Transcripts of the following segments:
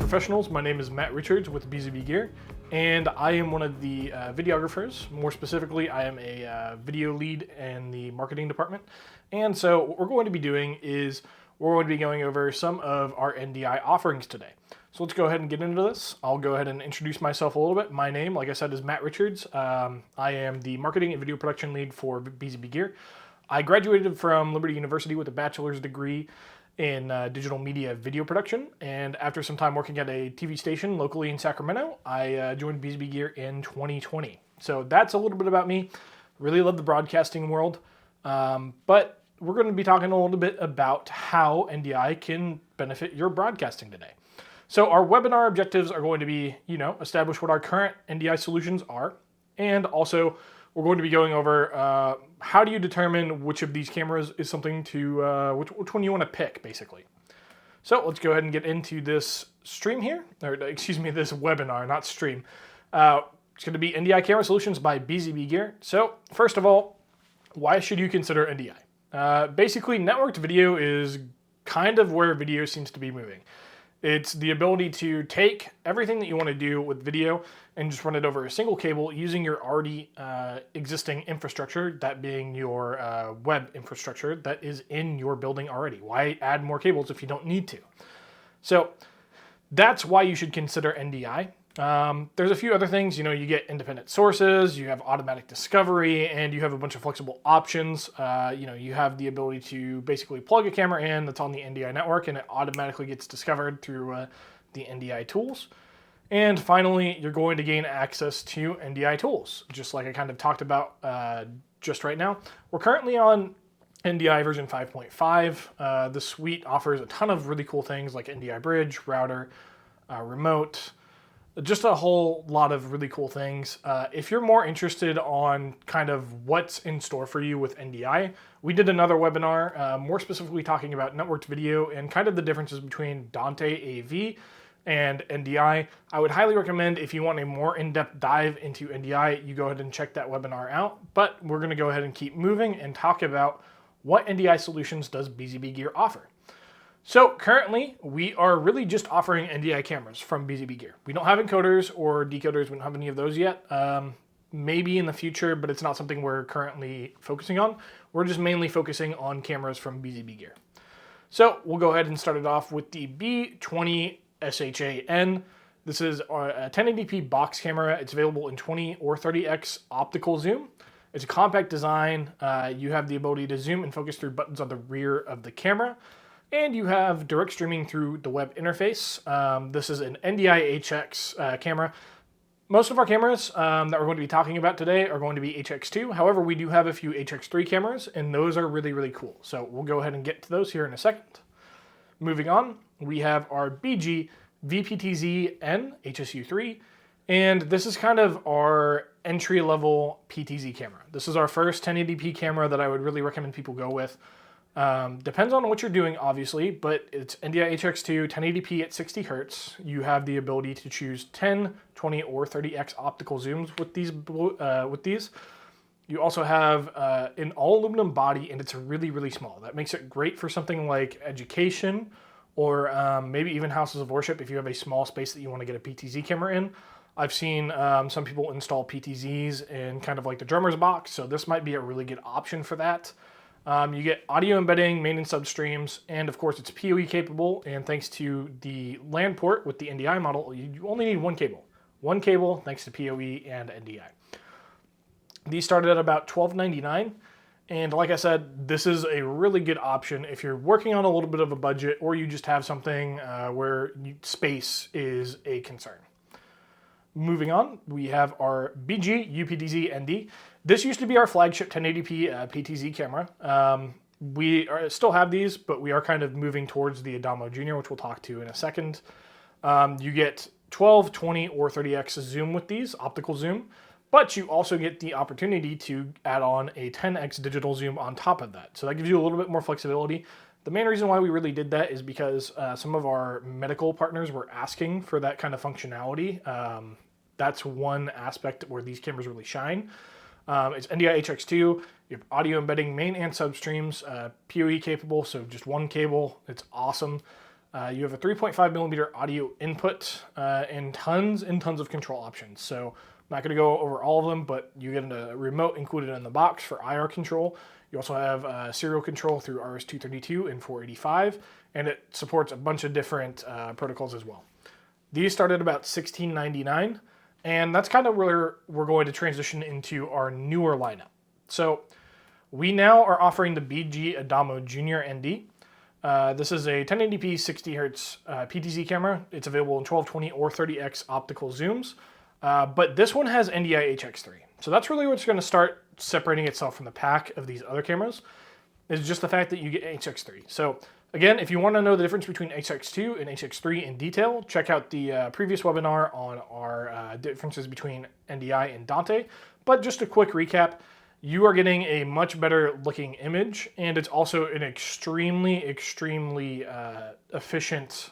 professionals. My name is Matt Richards with BZBGEAR, and I am one of the videographers. More specifically, I am a video lead in the marketing department. And so what we're going to be doing is we're going to be going over some of our NDI offerings today. So let's go ahead and get into this. I'll go ahead and introduce myself a little bit. My name, like I said, is Matt Richards. I am the marketing and video production lead for BZBGEAR. I graduated from Liberty University with a bachelor's degree in digital media video production, and after some time working at a TV station locally in Sacramento, I joined BZBGEAR in 2020. So that's a little bit about me. Really love the broadcasting world, but we're going to be talking a little bit about how NDI can benefit your broadcasting today. So our webinar objectives are going to be, establish what our current NDI solutions are, and also we're going to be going over how do you determine which of these cameras is something to, which one you want to pick, basically. So let's go ahead and get into this stream here, or excuse me, this webinar, not stream. It's going to be NDI Camera Solutions by BZBGEAR. So first of all, why should you consider NDI? Basically, networked video is kind of where video seems to be moving. It's the ability to take everything that you want to do with video and just run it over a single cable using your already existing infrastructure, that being your web infrastructure that is in your building already. Why add more cables if you don't need to? So that's why you should consider NDI. There's a few other things. You get independent sources, you have automatic discovery, and you have a bunch of flexible options. You have the ability to basically plug a camera in that's on the NDI network and it automatically gets discovered through the NDI tools. And finally, you're going to gain access to NDI tools, just like I kind of talked about just right now. We're currently on NDI version 5.5. The suite offers a ton of really cool things like NDI bridge, router, remote, just a whole lot of really cool things. If you're more interested on kind of what's in store for you with NDI, we did another webinar more specifically talking about networked video and kind of the differences between Dante AV and NDI. I would highly recommend, if you want a more in-depth dive into NDI, you go ahead and check that webinar out. But we're going to go ahead and keep moving and talk about what NDI solutions does BZBGEAR offer. So currently, we are really just offering NDI cameras from BZBGEAR. We don't have encoders or decoders. We don't have any of those yet. Maybe in the future, but it's not something we're currently focusing on. We're just mainly focusing on cameras from BZBGEAR. So we'll go ahead and start it off with the B20 SHAN. This is a 1080p box camera. It's available in 20 or 30x optical zoom. It's a compact design. You have the ability to zoom and focus through buttons on the rear of the camera. And you have direct streaming through the web interface. This is an NDI HX camera. Most of our cameras that we're going to be talking about today are going to be HX2. However, we do have a few HX3 cameras, and those are really, really cool. So we'll go ahead and get to those here in a second. Moving on, we have our BG VPTZ-N HSU3, and this is kind of our entry-level PTZ camera. This is our first 1080p camera that I would really recommend people go with. Depends on what you're doing, obviously, but it's NDI HX2, 1080p at 60 Hertz. You have the ability to choose 10, 20, or 30x optical zooms with these. You also have an all aluminum body, and it's really, really small. That makes it great for something like education or maybe even houses of worship if you have a small space that you want to get a PTZ camera in. I've seen some people install PTZs in kind of like the drummer's box, so this might be a really good option for that. You get audio embedding, main and sub streams, and of course it's PoE capable, and thanks to the LAN port with the NDI model, you only need one cable. One cable thanks to PoE and NDI. These started at about $12.99, and like I said, this is a really good option if you're working on a little bit of a budget or you just have something where space is a concern. Moving on, we have our BG UPTZ ND. This used to be our flagship 1080p PTZ camera. We still have these, but we are kind of moving towards the Adamo Junior, which we'll talk to in a second. You get 12, 20, or 30x zoom with these, optical zoom, but you also get the opportunity to add on a 10x digital zoom on top of that. So that gives you a little bit more flexibility. The main reason why we really did that is because some of our medical partners were asking for that kind of functionality. That's one aspect where these cameras really shine. It's NDI HX2, you have audio embedding main and sub streams, PoE capable, so just one cable. It's awesome. You have a 3.5 millimeter audio input and tons of control options. So I'm not going to go over all of them, but you get a remote included in the box for IR control. You also have serial control through RS-232 and 485, and it supports a bunch of different protocols as well. These start at about $16.99, and that's kind of where we're going to transition into our newer lineup. So we now are offering the BG Adamo Junior ND. This is a 1080p 60Hz PTZ camera. It's available in 1220 or 30x optical zooms, but this one has NDI HX3. So that's really what's going to start separating itself from the pack of these other cameras, is just the fact that you get HX3. So again, if you want to know the difference between HX2 and HX3 in detail, check out the previous webinar on our differences between NDI and Dante. But just a quick recap, you are getting a much better looking image, and it's also an extremely efficient,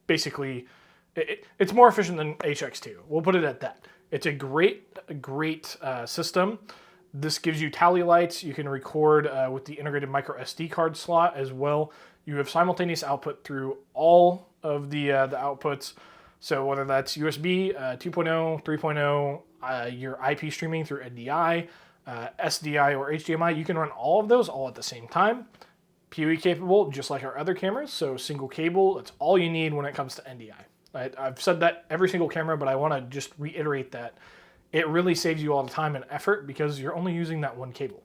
basically, it's more efficient than HX2. We'll put it at that. It's a great system. This gives you tally lights. You can record with the integrated micro SD card slot as well. You have simultaneous output through all of the outputs. So whether that's USB 2.0, 3.0, your IP streaming through NDI, SDI, or HDMI, you can run all of those all at the same time. PoE capable, just like our other cameras. So single cable, that's all you need when it comes to NDI. I've said that every single camera, but I want to just reiterate that it really saves you all the time and effort because you're only using that one cable.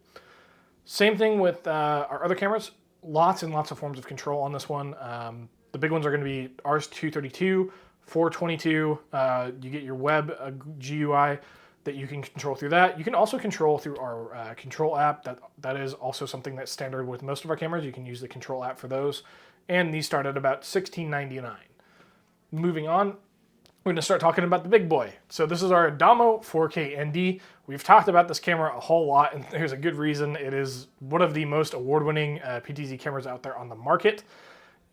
Same thing with our other cameras. Lots and lots of forms of control on this one. The big ones are going to be RS-232, 422. You get your web GUI that you can control through that. You can also control through our control app. That is also something that's standard with most of our cameras. You can use the control app for those. And these start at about $16.99. Moving on, we're going to start talking about the big boy. So this is our Adamo 4K ND. We've talked about this camera a whole lot, and there's a good reason. It is one of the most award-winning PTZ cameras out there on the market.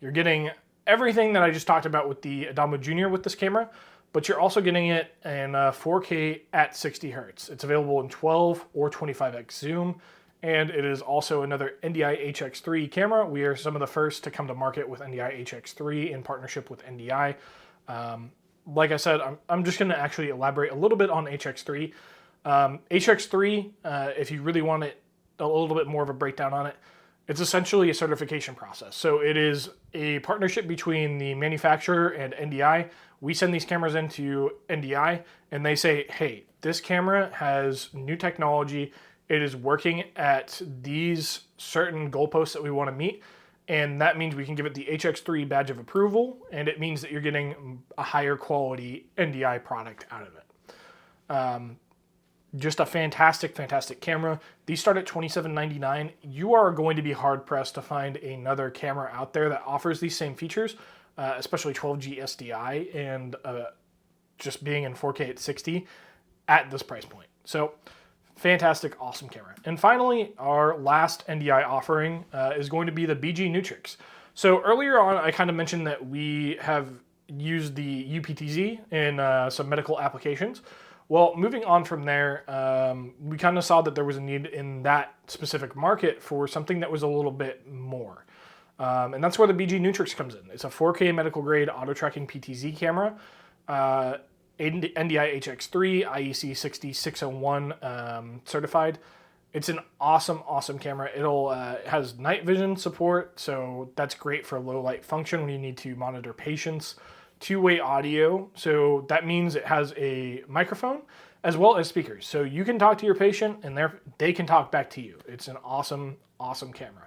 You're getting everything that I just talked about with the Adamo Junior with this camera, but you're also getting it in 4K at 60 Hz. It's available in 12 or 25x zoom, and it is also another NDI HX3 camera. We are some of the first to come to market with NDI HX3 in partnership with NDI. Like I said, I'm just going to actually elaborate a little bit on HX3. HX3, if you really want it, a little bit more of a breakdown on it, it's essentially a certification process. So it is a partnership between the manufacturer and NDI. We send these cameras into NDI, and they say, hey, this camera has new technology. It is working at these certain goalposts that we want to meet, and that means we can give it the HX3 badge of approval, and it means that you're getting a higher quality NDI product out of it. Just a fantastic camera. These start at $27.99. You are going to be hard-pressed to find another camera out there that offers these same features, especially 12G SDI and just being in 4K at 60 at this price point. So fantastic, awesome camera. And finally, our last NDI offering is going to be the BG Nutrix. So earlier on, I kind of mentioned that we have used the UPTZ in some medical applications. Well, moving on from there, we kind of saw that there was a need in that specific market for something that was a little bit more. And that's where the BG Nutrix comes in. It's a 4K medical grade auto tracking PTZ camera, NDI HX3, IEC 60601 certified. It's an awesome camera. It has night vision support, so that's great for low light function when you need to monitor patients. Two-way audio, so that means it has a microphone as well as speakers. So you can talk to your patient and they can talk back to you. It's an awesome camera.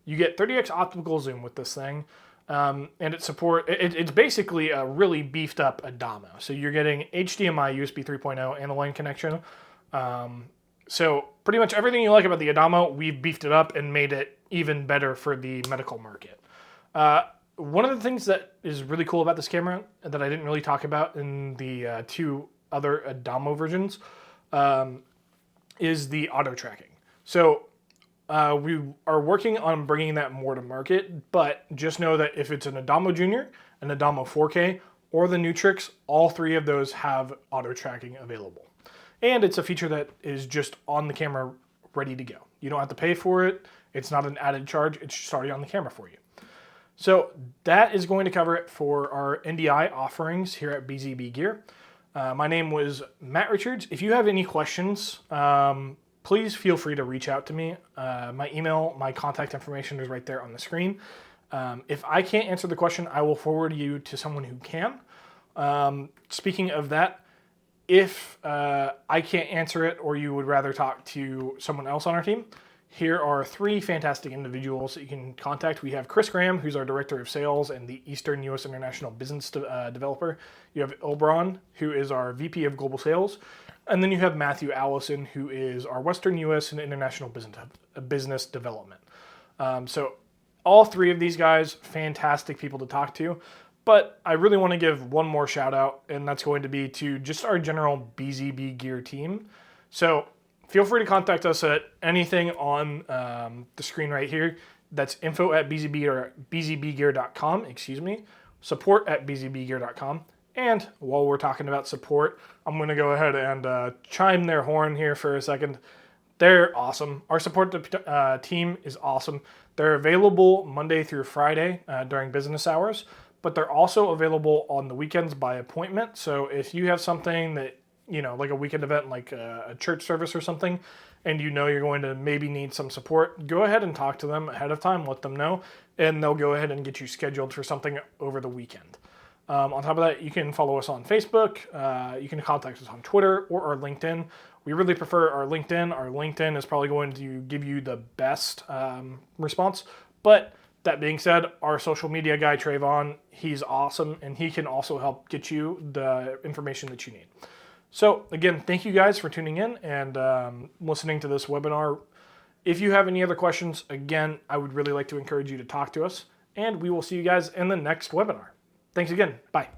You get 30x optical zoom with this thing, and it's basically a really beefed up Adamo. So you're getting HDMI, USB 3.0, and a LAN connection. So pretty much everything you like about the Adamo, we've beefed it up and made it even better for the medical market. One of the things that is really cool about this camera that I didn't really talk about in the two other Adamo versions is the auto tracking. So we are working on bringing that more to market, but just know that if it's an Adamo Junior, an Adamo 4K, or the Nutrix, all three of those have auto tracking available. And it's a feature that is just on the camera ready to go. You don't have to pay for it. It's not an added charge. It's just already on the camera for you. So that is going to cover it for our NDI offerings here at BZB Gear. My name was Matt Richards. If you have any questions, please feel free to reach out to me. My email, my contact information is right there on the screen. If I can't answer the question, I will forward you to someone who can. Speaking of that, if I can't answer it or you would rather talk to someone else on our team, here are 3 fantastic individuals that you can contact. We have Chris Graham, who's our Director of Sales and the Eastern U.S. International Business Developer. You have Ilbron, who is our VP of Global Sales. And then you have Matthew Allison, who is our Western U.S. and International Business Development. So all 3 of these guys, fantastic people to talk to. But I really want to give one more shout out, and that's going to be to just our general BZB Gear team. So feel free to contact us at anything on the screen right here. That's info@bzbgear.com, support@bzbgear.com. And while we're talking about support, I'm going to go ahead and chime their horn here for a second. They're awesome. Our support team is awesome. They're available Monday through Friday during business hours, but they're also available on the weekends by appointment. So if you have something that, like a weekend event, like a church service or something, and you're going to maybe need some support, go ahead and talk to them ahead of time, let them know, and they'll go ahead and get you scheduled for something over the weekend. On top of that, you can follow us on Facebook, you can contact us on Twitter or our LinkedIn. We really prefer our LinkedIn. Our LinkedIn is probably going to give you the best response, but that being said, our social media guy, Trayvon, he's awesome, and he can also help get you the information that you need. So again, thank you guys for tuning in and listening to this webinar. If you have any other questions, again, I would really like to encourage you to talk to us, and we will see you guys in the next webinar. Thanks again. Bye.